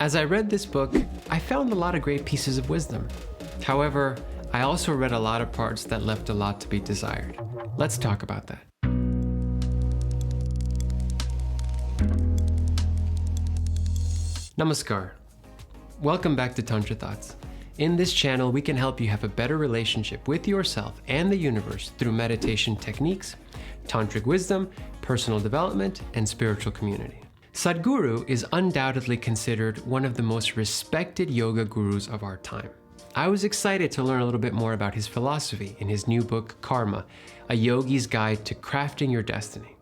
As I read this book, I found a lot of great pieces of wisdom. However, I also read a lot of parts that left a lot to be desired. Let's talk about that. Namaskar. Welcome back to Tantra Thoughts. In this channel, we can help you have a better relationship with yourself and the universe through meditation techniques, tantric wisdom, personal development, and spiritual community. Sadhguru is undoubtedly considered one of the most respected yoga gurus of our time. I was excited to learn a little bit more about his philosophy in his new book, Karma, A Yogi's Guide to Crafting Your Destiny.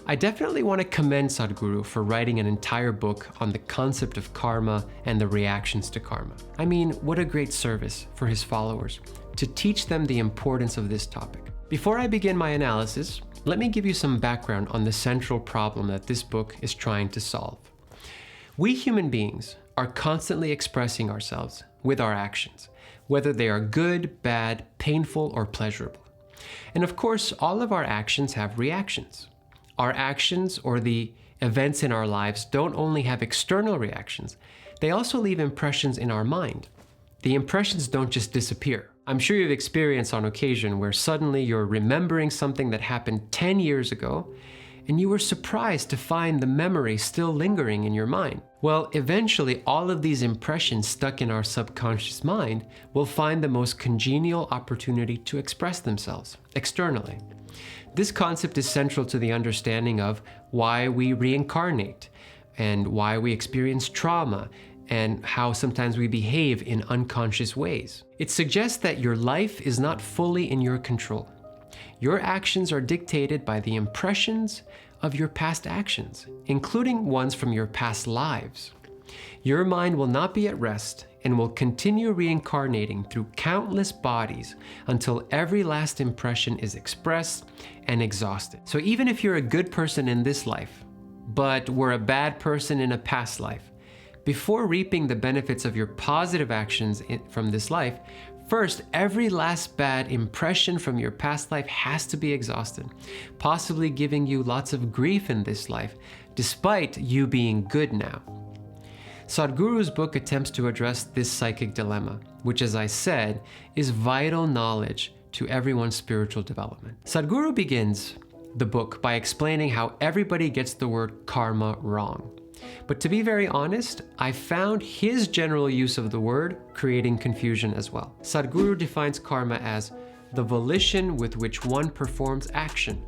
I definitely want to commend Sadhguru for writing an entire book on the concept of karma and the reactions to karma. I mean, what a great service for his followers to teach them the importance of this topic. Before I begin my analysis, let me give you some background on the central problem that this book is trying to solve. We human beings are constantly expressing ourselves with our actions, whether they are good, bad, painful, or pleasurable. And of course, all of our actions have reactions. Our actions or the events in our lives don't only have external reactions, they also leave impressions in our mind. The impressions don't just disappear. I'm sure you've experienced on occasion where suddenly you're remembering something that happened 10 years ago, and you were surprised to find the memory still lingering in your mind. Well, eventually all of these impressions stuck in our subconscious mind will find the most congenial opportunity to express themselves externally. This concept is central to the understanding of why we reincarnate and why we experience trauma and how sometimes we behave in unconscious ways. It suggests that your life is not fully in your control. Your actions are dictated by the impressions of your past actions, including ones from your past lives. Your mind will not be at rest and will continue reincarnating through countless bodies until every last impression is expressed and exhausted. So even if you're a good person in this life, but were a bad person in a past life, before reaping the benefits of your positive actions from this life, first, every last bad impression from your past life has to be exhausted, possibly giving you lots of grief in this life, despite you being good now. Sadhguru's book attempts to address this psychic dilemma, which, as I said, is vital knowledge to everyone's spiritual development. Sadhguru begins the book by explaining how everybody gets the word karma wrong. But to be very honest, I found his general use of the word creating confusion as well. Sadhguru defines karma as the volition with which one performs action.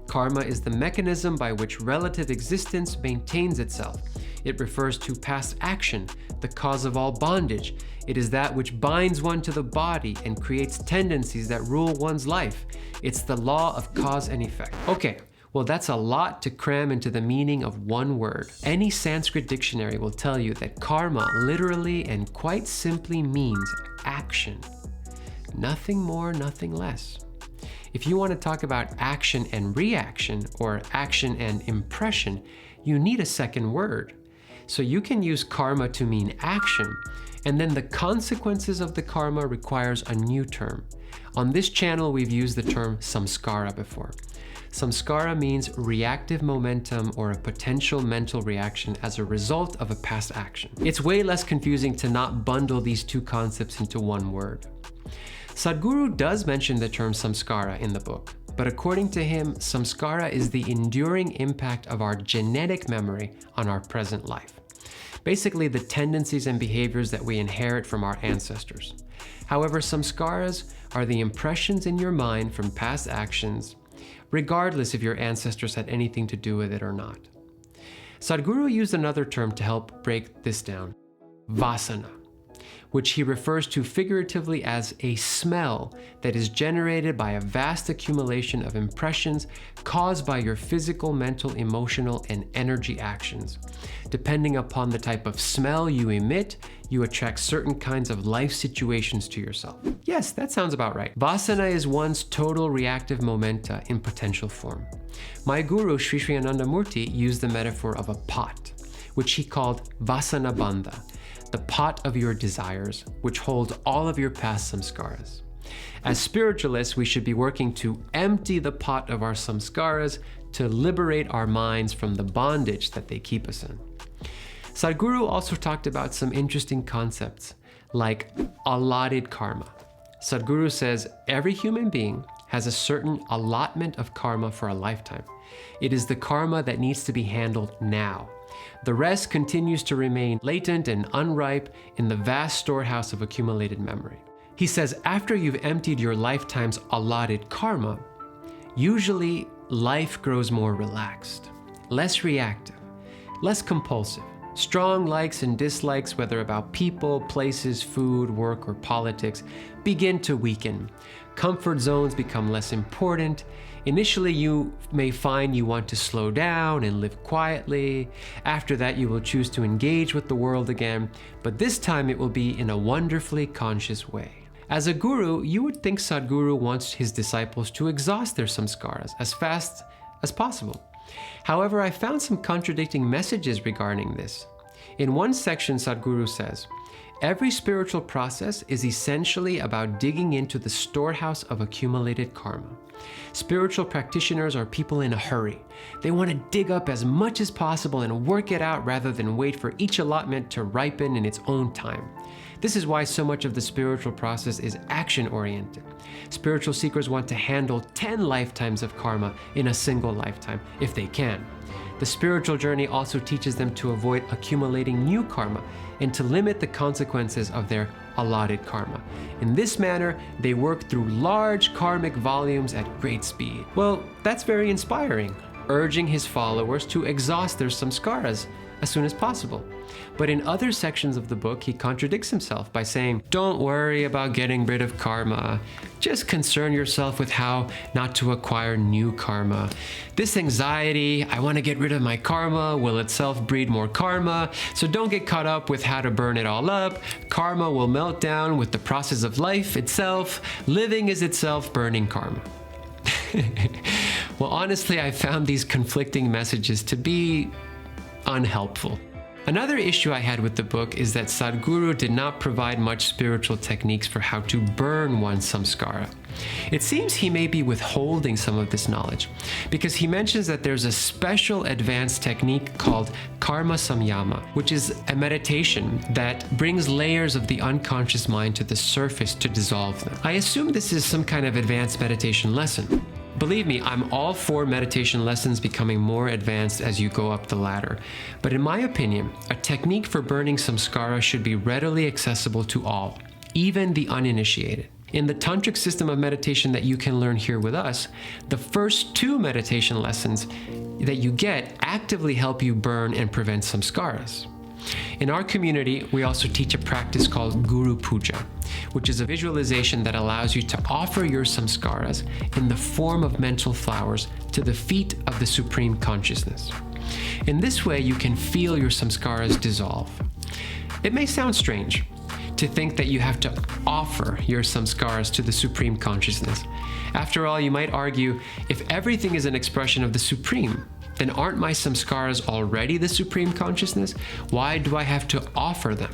Karma is the mechanism by which relative existence maintains itself. It refers to past action, the cause of all bondage. It is that which binds one to the body and creates tendencies that rule one's life. It's the law of cause and effect. Okay, well, that's a lot to cram into the meaning of one word. Any Sanskrit dictionary will tell you that karma literally and quite simply means action. Nothing more, nothing less. If you want to talk about action and reaction, or action and impression, you need a second word. So you can use karma to mean action, and then the consequences of the karma requires a new term. On this channel, we've used the term samskara before. Samskara means reactive momentum or a potential mental reaction as a result of a past action. It's way less confusing to not bundle these two concepts into one word. Sadhguru does mention the term samskara in the book, but according to him, samskara is the enduring impact of our genetic memory on our present life. Basically, the tendencies and behaviors that we inherit from our ancestors. However, samskaras are the impressions in your mind from past actions, regardless if your ancestors had anything to do with it or not. Sadhguru used another term to help break this down, vasana, which he refers to figuratively as a smell that is generated by a vast accumulation of impressions caused by your physical, mental, emotional, and energy actions. Depending upon the type of smell you emit, you attract certain kinds of life situations to yourself. Yes, that sounds about right. Vasana is one's total reactive momenta in potential form. My guru, Shrii Shrii Anandamurti, used the metaphor of a pot, which he called vasana bandha, the pot of your desires, which holds all of your past samskaras. As spiritualists, we should be working to empty the pot of our samskaras to liberate our minds from the bondage that they keep us in. Sadhguru also talked about some interesting concepts like allotted karma. Sadhguru says every human being has a certain allotment of karma for a lifetime. It is the karma that needs to be handled now. The rest continues to remain latent and unripe in the vast storehouse of accumulated memory. He says after you've emptied your lifetime's allotted karma, usually life grows more relaxed, less reactive, less compulsive. Strong likes and dislikes, whether about people, places, food, work, or politics, begin to weaken. Comfort zones become less important. Initially, you may find you want to slow down and live quietly. After that, you will choose to engage with the world again, but this time it will be in a wonderfully conscious way. As a guru, you would think Sadhguru wants his disciples to exhaust their samskaras as fast as possible. However, I found some contradicting messages regarding this. In one section, Sadhguru says, every spiritual process is essentially about digging into the storehouse of accumulated karma. Spiritual practitioners are people in a hurry. They want to dig up as much as possible and work it out rather than wait for each allotment to ripen in its own time. This is why so much of the spiritual process is action-oriented. Spiritual seekers want to handle 10 lifetimes of karma in a single lifetime, if they can. The spiritual journey also teaches them to avoid accumulating new karma and to limit the consequences of their allotted karma. In this manner, they work through large karmic volumes at great speed. Well, that's very inspiring, urging his followers to exhaust their samskaras as soon as possible. But in other sections of the book, he contradicts himself by saying, don't worry about getting rid of karma. Just concern yourself with how not to acquire new karma. This anxiety, I want to get rid of my karma, will itself breed more karma. So don't get caught up with how to burn it all up. Karma will melt down with the process of life itself. Living is itself burning karma. Well, honestly, I found these conflicting messages to be unhelpful. Another issue I had with the book is that Sadhguru did not provide much spiritual techniques for how to burn one's samskara. It seems he may be withholding some of this knowledge because he mentions that there's a special advanced technique called karma samyama, which is a meditation that brings layers of the unconscious mind to the surface to dissolve them. I assume this is some kind of advanced meditation lesson. Believe me, I'm all for meditation lessons becoming more advanced as you go up the ladder. But in my opinion, a technique for burning samskara should be readily accessible to all, even the uninitiated. In the tantric system of meditation that you can learn here with us, the first 2 meditation lessons that you get actively help you burn and prevent samskaras. In our community, we also teach a practice called Guru Puja, which is a visualization that allows you to offer your samskaras in the form of mental flowers to the feet of the Supreme Consciousness. In this way, you can feel your samskaras dissolve. It may sound strange to think that you have to offer your samskaras to the Supreme Consciousness. After all, you might argue, if everything is an expression of the Supreme, then aren't my samskaras already the Supreme Consciousness? Why do I have to offer them?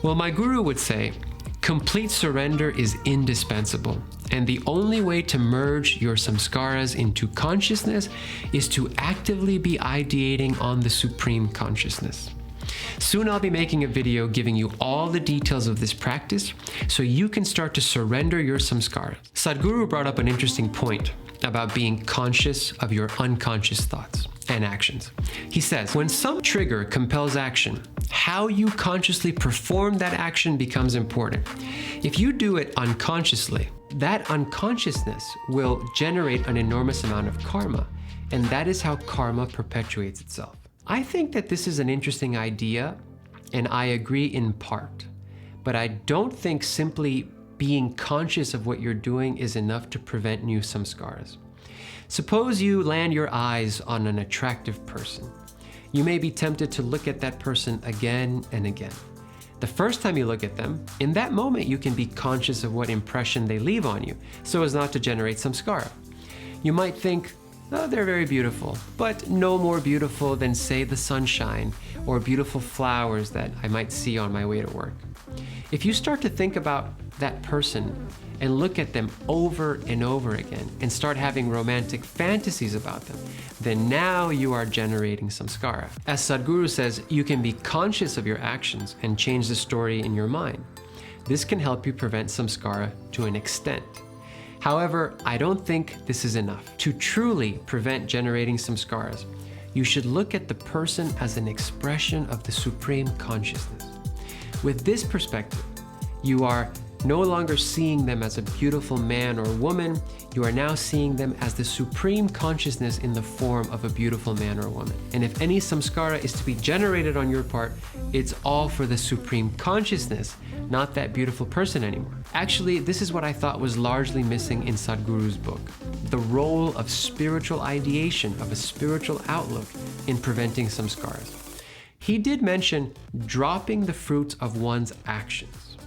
Well, my guru would say, complete surrender is indispensable, and the only way to merge your samskaras into consciousness is to actively be ideating on the Supreme Consciousness. Soon I'll be making a video giving you all the details of this practice so you can start to surrender your samskaras. Sadhguru brought up an interesting point about being conscious of your unconscious thoughts and actions. He says, when some trigger compels action, how you consciously perform that action becomes important. If you do it unconsciously, that unconsciousness will generate an enormous amount of karma, and that is how karma perpetuates itself. I think that this is an interesting idea, and I agree in part, but I don't think simply being conscious of what you're doing is enough to prevent new samskaras. Suppose you land your eyes on an attractive person. You may be tempted to look at that person again and again. The first time you look at them, in that moment you can be conscious of what impression they leave on you, so as not to generate samskara. You might think, They're very beautiful, but no more beautiful than, say, the sunshine or beautiful flowers that I might see on my way to work. If you start to think about that person and look at them over and over again and start having romantic fantasies about them, then now you are generating samskara. As Sadhguru says, you can be conscious of your actions and change the story in your mind. This can help you prevent samskara to an extent. However, I don't think this is enough. To truly prevent generating samskaras, you should look at the person as an expression of the Supreme Consciousness. With this perspective, you are no longer seeing them as a beautiful man or woman, you are now seeing them as the Supreme Consciousness in the form of a beautiful man or woman. And if any samskara is to be generated on your part, it's all for the Supreme Consciousness, not that beautiful person anymore. Actually, this is what I thought was largely missing in Sadhguru's book: the role of spiritual ideation, of a spiritual outlook in preventing samskaras. He did mention dropping the fruits of one's actions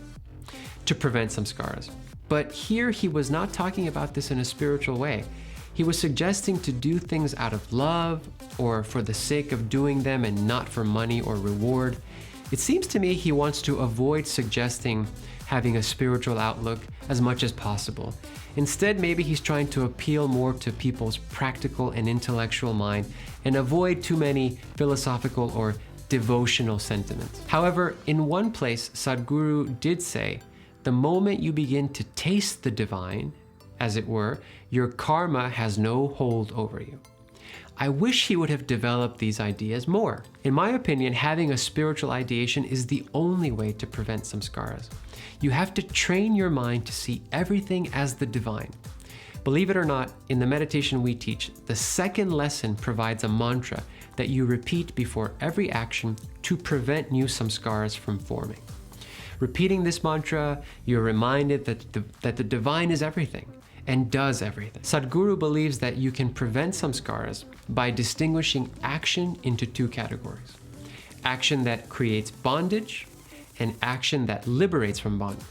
to prevent samskaras. But here he was not talking about this in a spiritual way. He was suggesting to do things out of love or for the sake of doing them and not for money or reward. It seems to me he wants to avoid suggesting having a spiritual outlook as much as possible. Instead, maybe he's trying to appeal more to people's practical and intellectual mind and avoid too many philosophical or devotional sentiments. However, in one place, Sadhguru did say, the moment you begin to taste the divine, as it were, your karma has no hold over you. I wish he would have developed these ideas more. In my opinion, having a spiritual ideation is the only way to prevent samskaras. You have to train your mind to see everything as the divine. Believe it or not, in the meditation we teach, the second lesson provides a mantra that you repeat before every action to prevent new samskaras from forming. Repeating this mantra, you're reminded that the divine is everything and does everything. Sadhguru believes that you can prevent samskaras by distinguishing action into two categories: action that creates bondage and action that liberates from bondage.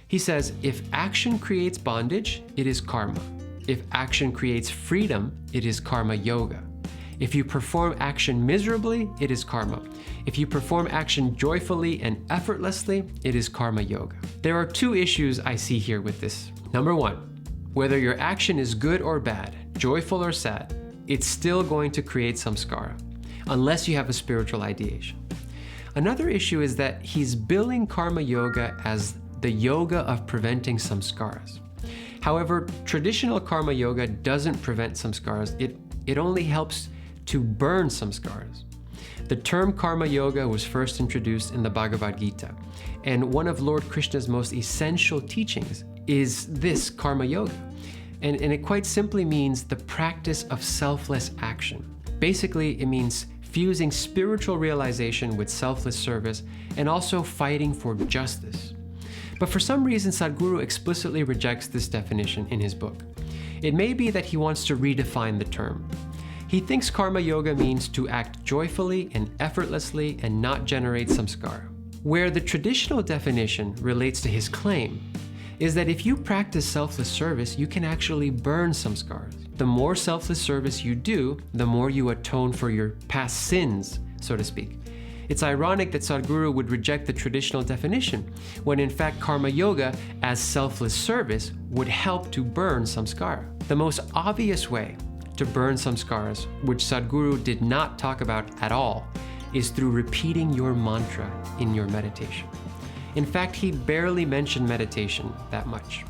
He says, if action creates bondage, it is karma. If action creates freedom, it is karma yoga. If you perform action miserably, it is karma. If you perform action joyfully and effortlessly, it is karma yoga. There are two issues I see here with this. Number one, whether your action is good or bad, joyful or sad, it's still going to create samskara, unless you have a spiritual ideation. Another issue is that he's billing karma yoga as the yoga of preventing samskaras. However, traditional karma yoga doesn't prevent samskaras, it only helps to burn samskaras. The term karma yoga was first introduced in the Bhagavad Gita, and one of Lord Krishna's most essential teachings is this karma yoga. And it quite simply means the practice of selfless action. Basically, it means fusing spiritual realization with selfless service and also fighting for justice. But for some reason, Sadhguru explicitly rejects this definition in his book. It may be that he wants to redefine the term. He thinks karma yoga means to act joyfully and effortlessly and not generate samskara. Where the traditional definition relates to his claim is that if you practice selfless service, you can actually burn samskaras. The more selfless service you do, the more you atone for your past sins, so to speak. It's ironic that Sadhguru would reject the traditional definition, when in fact karma yoga as selfless service would help to burn samskara. The most obvious way to burn samskaras, which Sadhguru did not talk about at all, is through repeating your mantra in your meditation. In fact, he barely mentioned meditation that much.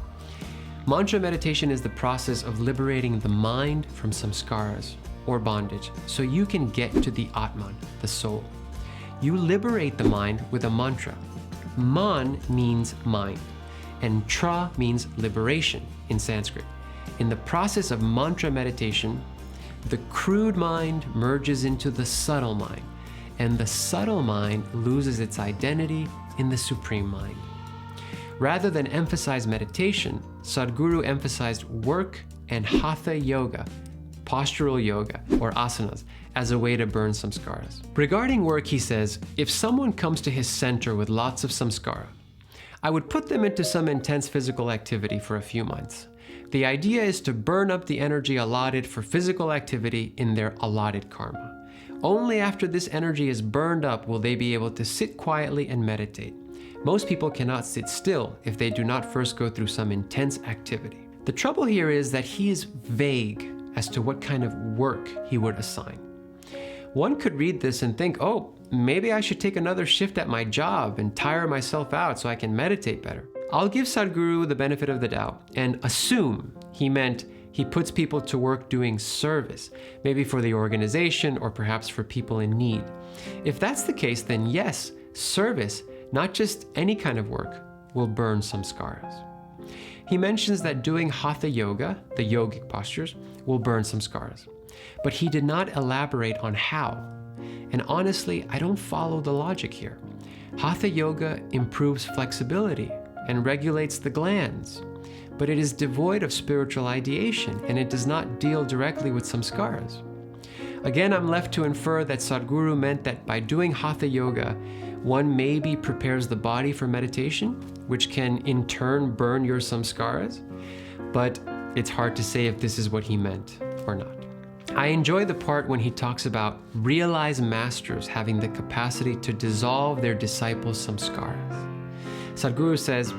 Mantra meditation is the process of liberating the mind from samskaras or bondage so you can get to the Atman, the soul. You liberate the mind with a mantra. Man means mind, and tra means liberation in Sanskrit. In the process of mantra meditation, the crude mind merges into the subtle mind, and the subtle mind loses its identity in the supreme mind. Rather than emphasize meditation, Sadhguru emphasized work and hatha yoga, postural yoga, or asanas, as a way to burn samskaras. Regarding work, he says, if someone comes to his center with lots of samskara, I would put them into some intense physical activity for a few months. The idea is to burn up the energy allotted for physical activity in their allotted karma. Only after this energy is burned up will they be able to sit quietly and meditate. Most people cannot sit still if they do not first go through some intense activity. The trouble here is that he is vague as to what kind of work he would assign. One could read this and think, oh, maybe I should take another shift at my job and tire myself out so I can meditate better. I'll give Sadhguru the benefit of the doubt and assume he meant he puts people to work doing service, maybe for the organization or perhaps for people in need. If that's the case, then yes, service, not just any kind of work, will burn samskaras. He mentions that doing Hatha yoga, the yogic postures, will burn samskaras. But he did not elaborate on how. And honestly, I don't follow the logic here. Hatha yoga improves flexibility and regulates the glands, but it is devoid of spiritual ideation and it does not deal directly with samskaras. Again, I'm left to infer that Sadhguru meant that by doing Hatha yoga, one maybe prepares the body for meditation, which can in turn burn your samskaras, but it's hard to say if this is what he meant or not. I enjoy the part when he talks about realized masters having the capacity to dissolve their disciples' samskaras. Sadhguru says,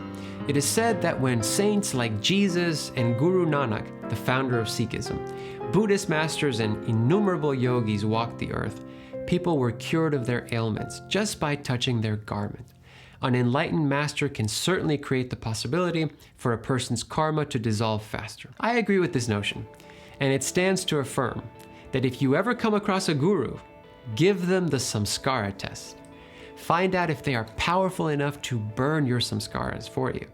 it is said that when saints like Jesus and Guru Nanak, the founder of Sikhism, Buddhist masters and innumerable yogis walked the earth, people were cured of their ailments just by touching their garment. An enlightened master can certainly create the possibility for a person's karma to dissolve faster. I agree with this notion, and it stands to affirm that if you ever come across a guru, give them the samskara test. Find out if they are powerful enough to burn your samskaras for you.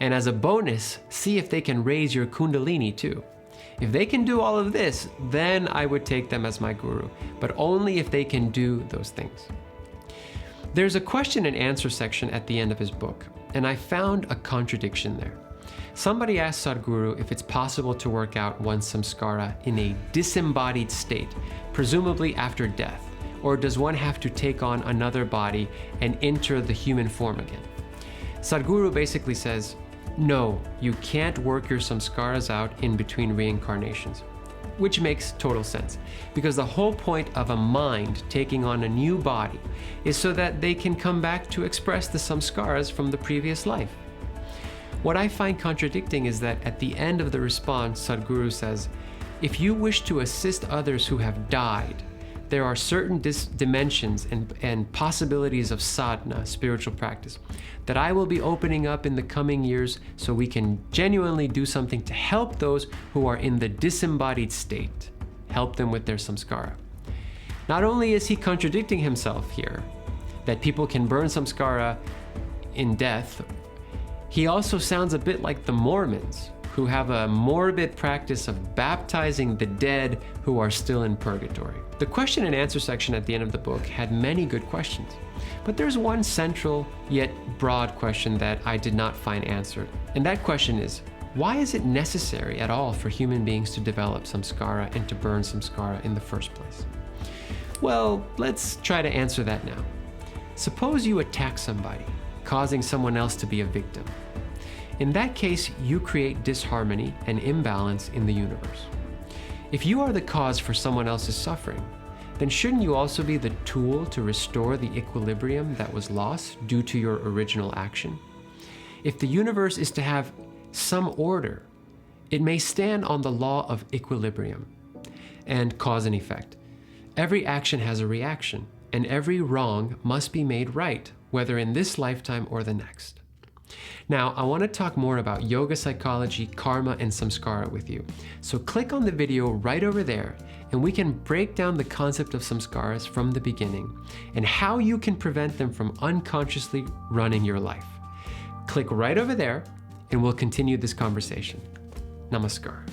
And as a bonus, see if they can raise your kundalini too. If they can do all of this, then I would take them as my guru, but only if they can do those things. There's a question and answer section at the end of his book, and I found a contradiction there. Somebody asked Sadhguru if it's possible to work out one's samskara in a disembodied state, presumably after death, or does one have to take on another body and enter the human form again? Sadhguru basically says, no, you can't work your samskaras out in between reincarnations, which makes total sense, because the whole point of a mind taking on a new body is so that they can come back to express the samskaras from the previous life. What I find contradicting is that at the end of the response, Sadhguru says, if you wish to assist others who have died, there are certain dimensions and possibilities of sadhana, spiritual practice, that I will be opening up in the coming years so we can genuinely do something to help those who are in the disembodied state, help them with their samskara. Not only is he contradicting himself here, that people can burn samskara in death, he also sounds a bit like the Mormons, who have a morbid practice of baptizing the dead who are still in purgatory. The question and answer section at the end of the book had many good questions, but there's one central yet broad question that I did not find answered. And that question is, why is it necessary at all for human beings to develop samskara and to burn samskara in the first place? Well, let's try to answer that now. Suppose you attack somebody, causing someone else to be a victim. In that case, you create disharmony and imbalance in the universe. If you are the cause for someone else's suffering, then shouldn't you also be the tool to restore the equilibrium that was lost due to your original action? If the universe is to have some order, it may stand on the law of equilibrium and cause and effect. Every action has a reaction, and every wrong must be made right, whether in this lifetime or the next. Now, I want to talk more about yoga psychology, karma, and samskara with you. So click on the video right over there, and we can break down the concept of samskaras from the beginning and how you can prevent them from unconsciously running your life. Click right over there, and we'll continue this conversation. Namaskar.